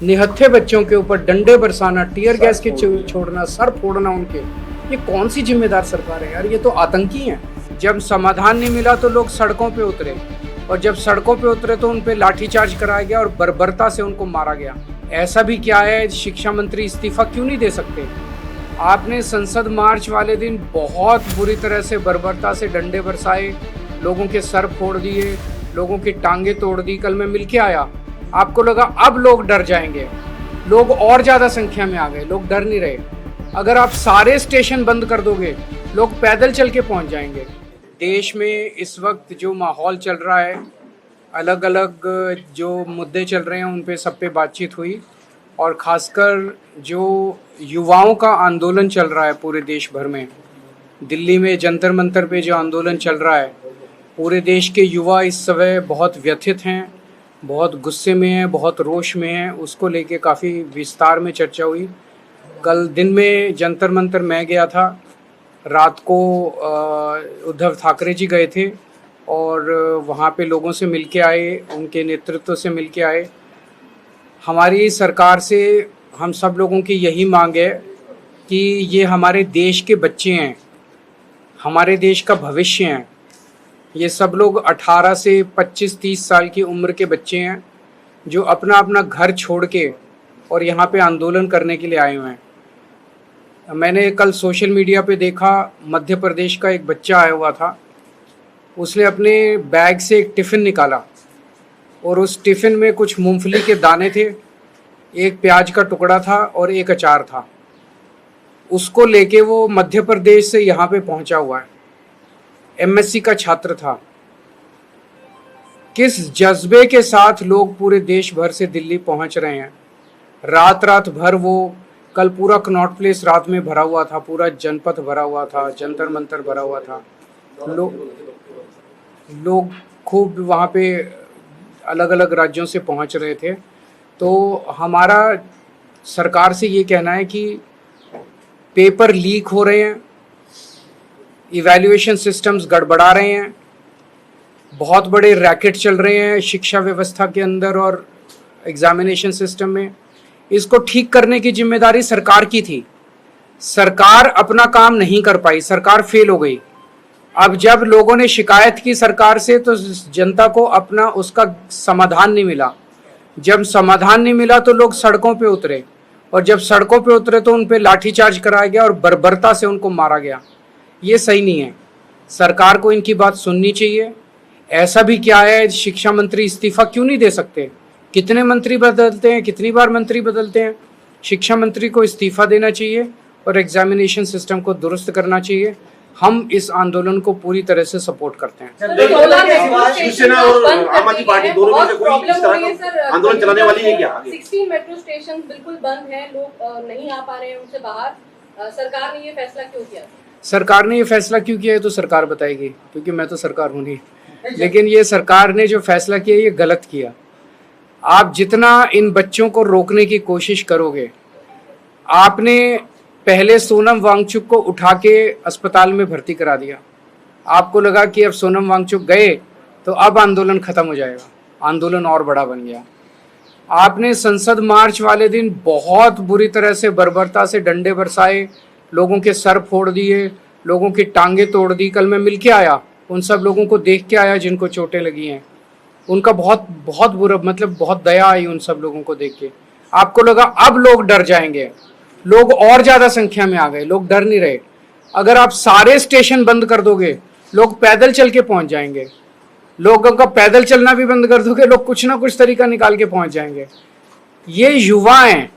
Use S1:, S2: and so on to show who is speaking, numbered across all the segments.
S1: निहत्थे बच्चों के ऊपर डंडे बरसाना, टीयर गैस के छोड़ना, सर फोड़ना उनके, ये कौन सी जिम्मेदार सरकार है यार? ये तो आतंकी हैं। जब समाधान नहीं मिला तो लोग सड़कों पे उतरे, और जब सड़कों पे उतरे तो उन पे लाठीचार्ज कराया गया और बर्बरता से उनको मारा गया। ऐसा भी क्या है, शिक्षा मंत्री इस्तीफा क्यों नहीं दे सकते? आपने संसद मार्च वाले दिन बहुत बुरी तरह से बर्बरता से डंडे बरसाए, लोगों के सर फोड़ दिए, लोगों की टांगे तोड़ दी। कल मैं मिलके आया, आपको लगा अब लोग डर जाएंगे, लोग और ज्यादा संख्या में आ गए, लोग डर नहीं रहे। अगर आप सारे स्टेशन बंद कर दोगे, लोग पैदल चल के पहुंच जाएंगे। देश में इस वक्त जो माहौल चल रहा है, अलग अलग जो मुद्दे चल रहे हैं उन पे सब पे बातचीत हुई, और ख़ासकर जो युवाओं का आंदोलन चल रहा है पूरे देश भर में, दिल्ली में जंतर मंतर पे जो आंदोलन चल रहा है, पूरे देश के युवा इस समय बहुत व्यथित हैं, बहुत गुस्से में हैं, बहुत रोष में हैं। उसको लेके काफ़ी विस्तार में चर्चा हुई। कल दिन में जंतर मंतर मैं गया था, रात को उद्धव ठाकरे जी गए थे और वहाँ पे लोगों से मिल के आए, उनके नेतृत्व से मिल के आए। हमारी सरकार से हम सब लोगों की यही मांग है कि ये हमारे देश के बच्चे हैं, हमारे देश का भविष्य हैं। ये सब लोग 18 से 25-30 साल की उम्र के बच्चे हैं जो अपना अपना घर छोड़ के और यहाँ पे आंदोलन करने के लिए आए हुए हैं। मैंने कल सोशल मीडिया पे देखा, मध्य प्रदेश का एक बच्चा आया हुआ था, उसने अपने बैग से एक टिफ़िन निकाला और उस टिफ़िन में कुछ मूंगफली के दाने थे, एक प्याज का टुकड़ा था और एक अचार था। उसको लेके वो मध्य प्रदेश से यहाँ पे पहुँचा हुआ है, एमएससी का छात्र था। किस जज्बे के साथ लोग पूरे देश भर से दिल्ली पहुँच रहे हैं। रात रात भर वो, कल पूरा कनॉट प्लेस रात में भरा हुआ था, पूरा जनपथ भरा हुआ था, जंतर मंतर भरा हुआ था। लोग खूब वहाँ पे अलग अलग राज्यों से पहुँच रहे थे। तो हमारा सरकार से ये कहना है कि पेपर लीक हो रहे हैं, इवैल्यूएशन सिस्टम्स गड़बड़ा रहे हैं, बहुत बड़े रैकेट चल रहे हैं शिक्षा व्यवस्था के अंदर और एग्जामिनेशन सिस्टम में। इसको ठीक करने की जिम्मेदारी सरकार की थी। सरकार अपना काम नहीं कर पाई, सरकार फेल हो गई। अब जब लोगों ने शिकायत की सरकार से तो जनता को अपना उसका समाधान नहीं मिला। जब समाधान नहीं मिला तो लोग सड़कों पे उतरे, और जब सड़कों पे उतरे तो उन पे लाठीचार्ज कराया गया और बर्बरता से उनको मारा गया। ये सही नहीं है, सरकार को इनकी बात सुननी चाहिए। ऐसा भी क्या है, शिक्षा मंत्री इस्तीफा क्यों नहीं दे सकते? कितने मंत्री बदलते हैं, कितनी बार मंत्री बदलते हैं? शिक्षा मंत्री को इस्तीफा देना चाहिए और एग्जामिनेशन सिस्टम को दुरुस्त करना चाहिए। हम इस आंदोलन को पूरी तरह से सपोर्ट करते हैं।
S2: शिवसेना और आम आदमी पार्टी दोनों में से कोई इस तरह का आंदोलन चलाने वाली है क्या?
S3: 16 मेट्रो स्टेशन बिल्कुल बंद है, लोग नहीं आ पा रहे हैं उनसे बाहर। सरकार ने ये फैसला क्यों किया?
S1: सरकार ने ये फैसला क्यों किया है तो सरकार बताएगी, क्योंकि मैं तो सरकार हूँ नहीं। लेकिन ये सरकार ने जो फैसला किया ये गलत किया। आप जितना इन बच्चों को रोकने की कोशिश करोगे, आपने पहले सोनम वांगचुक को उठा के अस्पताल में भर्ती करा दिया। आपको लगा कि अब सोनम वांगचुक गए तो अब आंदोलन खत्म हो जाएगा, आंदोलन और बड़ा बन गया। आपने संसद मार्च वाले दिन बहुत बुरी तरह से बर्बरता से डंडे बरसाए, लोगों के सर फोड़ दिए, लोगों की टांगे तोड़ दी। कल मैं मिल के आया, उन सब लोगों को देख के आया जिनको चोटें लगी हैं। उनका बहुत बहुत बुरा, मतलब बहुत दया आई उन सब लोगों को देख के। आपको लगा अब लोग डर जाएंगे, लोग और ज़्यादा संख्या में आ गए, लोग डर नहीं रहे। अगर आप सारे स्टेशन बंद कर दोगे, लोग पैदल चल के पहुंच जाएंगे। लोगों का पैदल चलना भी बंद कर दोगे, लोग कुछ ना कुछ तरीका निकाल के पहुंच जाएंगे। ये युवा हैं,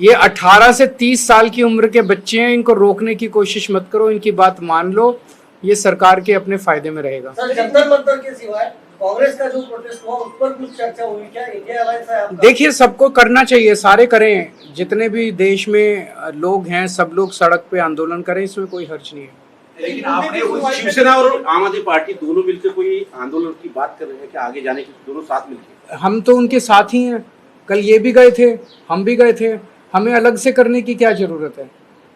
S1: ये 18 से 30 साल की उम्र के बच्चे हैं, इनको रोकने की कोशिश मत करो, इनकी बात मान लो, ये सरकार के अपने फायदे में रहेगा।
S4: जंतर मंतर के सिवाय कांग्रेस का जो प्रोटेस्ट हुआ उस पर कुछ चर्चा हुई क्या? इंडिया अलायंस है आपका?
S1: देखिए, सबको करना चाहिए, सारे करें, जितने भी देश में लोग हैं सब लोग सड़क पे आंदोलन करें, इसमें कोई हर्ज नहीं है।
S2: लेकिन आपने शिवसेना और आम आदमी पार्टी दोनों मिलकर कोई आंदोलन की बात कर रहे हैं कि आगे जाने की, दोनों साथ मिलकर?
S1: हम तो उनके साथ ही हैं, कल ये भी गए थे, हम भी गए थे, हमें अलग से करने की क्या जरूरत है?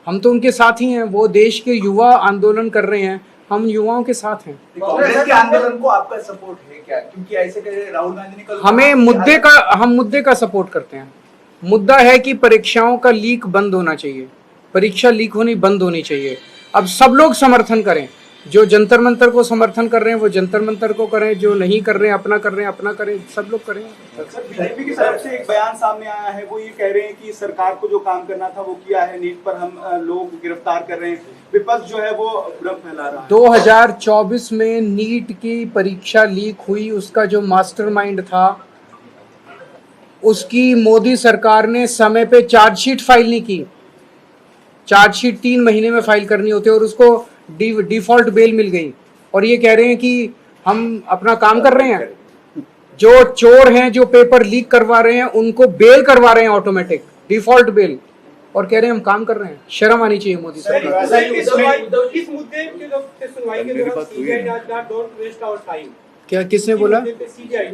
S1: हम तो उनके साथ ही हैं। वो देश के युवा आंदोलन कर रहे हैं, हम युवाओं के साथ हैं।
S5: कांग्रेस के आंदोलन को आपका सपोर्ट है क्या? क्योंकि ऐसे राहुल गांधी ने कल
S1: हम मुद्दे का सपोर्ट करते हैं। मुद्दा है कि परीक्षाओं का लीक बंद होना चाहिए, परीक्षा लीक होनी बंद होनी चाहिए। अब सब लोग समर्थन करें, जो जंतर मंतर को समर्थन कर रहे हैं वो जंतर मंतर को करें, जो नहीं कर रहे हैं अपना कर रहे हैं अपना करें, सब लोग करें।
S5: सर, बीजेपी की तरफ से एक बयान सामने आया है, वो ये कह रहे हैं कि सरकार को जो काम करना था वो किया है, नीट पर हम लोग गिरफ्तार कर रहे हैं, विपक्ष जो है वो भ्रम फैला रहा है।
S1: 2024 में नीट की परीक्षा लीक हुई, उसका जो मास्टरमाइंड था उसकी मोदी सरकार ने समय पे चार्जशीट फाइल नहीं की। चार्जशीट 3 महीने में फाइल करनी होती है और उसको डिफॉल्ट बेल मिल गई, और ये कह रहे हैं कि हम अपना काम कर रहे हैं। जो चोर हैं, जो पेपर लीक करवा रहे हैं, उनको बेल करवा रहे हैं ऑटोमेटिक डिफॉल्ट बेल, और कह रहे हैं हम काम कर रहे हैं। शर्म आनी चाहिए मोदी सरकार।
S6: इस मुद्दे के सुनवाई के दौरान सीबीआई जांच का डोंट वेस्ट आवर टाइम,
S1: क्या किसने बोला?
S6: सीबीआई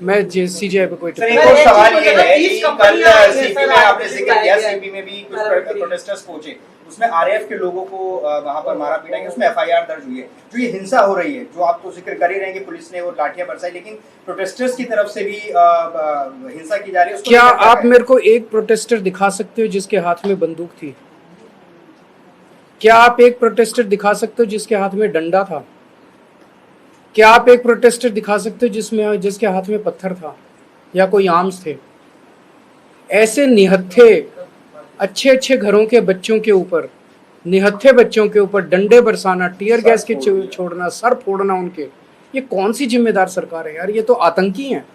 S1: मैं सीजीआई पे कोई
S7: सर, एक और सवाल ये है कि कल सीपी में आपने जिक्र किया, सीपी में भी कुछ प्रोटेस्टर्स पहुंचे, उसमें आरएएफ के लोगों को वहां पर मारा पीटा गया, उसमें एफआईआर दर्ज हुई है। जो ये हिंसा हो रही है, जो आप तो जिक्र कर ही रहे हैं कि पुलिस ने वो लाठियां बरसाई, लेकिन प्रोटेस्टर्स की तरफ से भी हिंसा की जा रही है।
S1: क्या आप मेरे को एक प्रोटेस्टर दिखा सकते हो जिसके हाथ में बंदूक थी? क्या आप एक प्रोटेस्टर दिखा सकते हो जिसके हाथ में डंडा था? क्या आप एक प्रोटेस्टर दिखा सकते हो जिसके हाथ में पत्थर था या कोई आर्म्स थे? ऐसे निहत्थे अच्छे अच्छे घरों के बच्चों के ऊपर, निहत्थे बच्चों के ऊपर डंडे बरसाना, टीयर गैस के छोड़ना, सर फोड़ना उनके, ये कौन सी जिम्मेदार सरकार है यार? ये तो आतंकी हैं।